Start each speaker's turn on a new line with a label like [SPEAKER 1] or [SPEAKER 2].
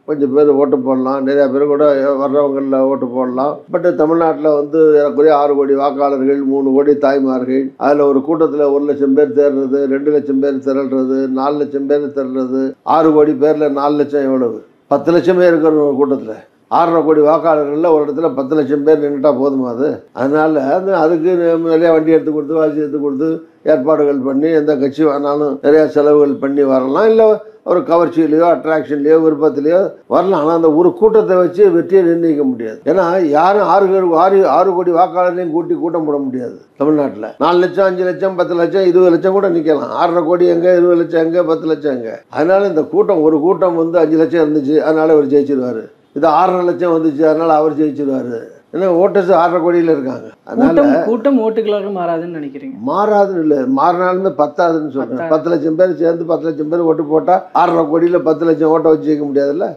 [SPEAKER 1] கொஞ்சம் பேர் ஓட்டு போடலாம், நிறையா பேர் கூட வர்றவங்களில் ஓட்டு போடலாம். பட் தமிழ்நாட்டில் வந்து ஏறக்குறைய 6 கோடி வாக்காளர்கள், 3 கோடி தாய்மார்கள், அதில் ஒரு கூட்டத்தில் 1 லட்சம் பேர் தேர்றது, 2 லட்சம் பேர் திரள்றது, 4 லட்சம் பேர் திரள்றது, 6 கோடி பேரில் 4 லட்சம் எவ்வளவு? 10 லட்சமே இருக்கிற ஒரு கூட்டத்தில் 6.5 கோடி வாக்காளர்களில் ஒரு இடத்துல 10 லட்சம் பேர் நின்றுட்டா போதுமா அது? அதனால் அதுக்கு நிறையா வண்டி எடுத்து கொடுத்து வாசி எடுத்து கொடுத்து ஏற்பாடுகள் பண்ணி எந்த கட்சி வேணாலும் நிறையா செலவுகள் பண்ணி வரலாம். இல்லை ஒரு கவர்ச்சியிலையோ அட்ராக்ஷன்லையோ விருப்பத்திலையோ வரலாம். ஆனால் அந்த ஒரு கூட்டத்தை வச்சு வெற்றியை நிர்ணயிக்க முடியாது. ஏன்னா யாரும் 6 கோடி வாக்காளர்களையும் கூட்டம் போட முடியாது. தமிழ்நாட்டில் 4 லட்சம் 5 லட்சம் 10 லட்சம் 20 லட்சம் கூட நிற்கலாம். 6.5 கோடி எங்கே, 20 லட்சம் எங்கே, 10 லட்சம் எங்கே? அதனால இந்த கூட்டம், ஒரு கூட்டம் வந்து 5 லட்சம் இருந்துச்சு, அதனால அவர் ஜெயிச்சிருவாரு. இது 6.5 லட்சம் வந்துச்சு, அதனால அவர் ஜெயிச்சிருவாரு. ஏன்னா ஓட்டர்ஸ் 6.5 கோடியில் இருக்காங்க. அதனால
[SPEAKER 2] கூட்டம் ஓட்டுகளாக மாறாதுன்னு நினைக்கிறீங்க?
[SPEAKER 1] மாறாதுன்னு இல்லை, மாறினாலுமே பத்தாதுன்னு சொல்றேன். 10 லட்சம் பேர் சேர்ந்து 10 லட்சம் பேர் ஓட்டு போட்டா 6.5 கோடியில் 10 லட்சம் ஓட்டை வச்சு ஜெயிக்க முடியாதுல்ல.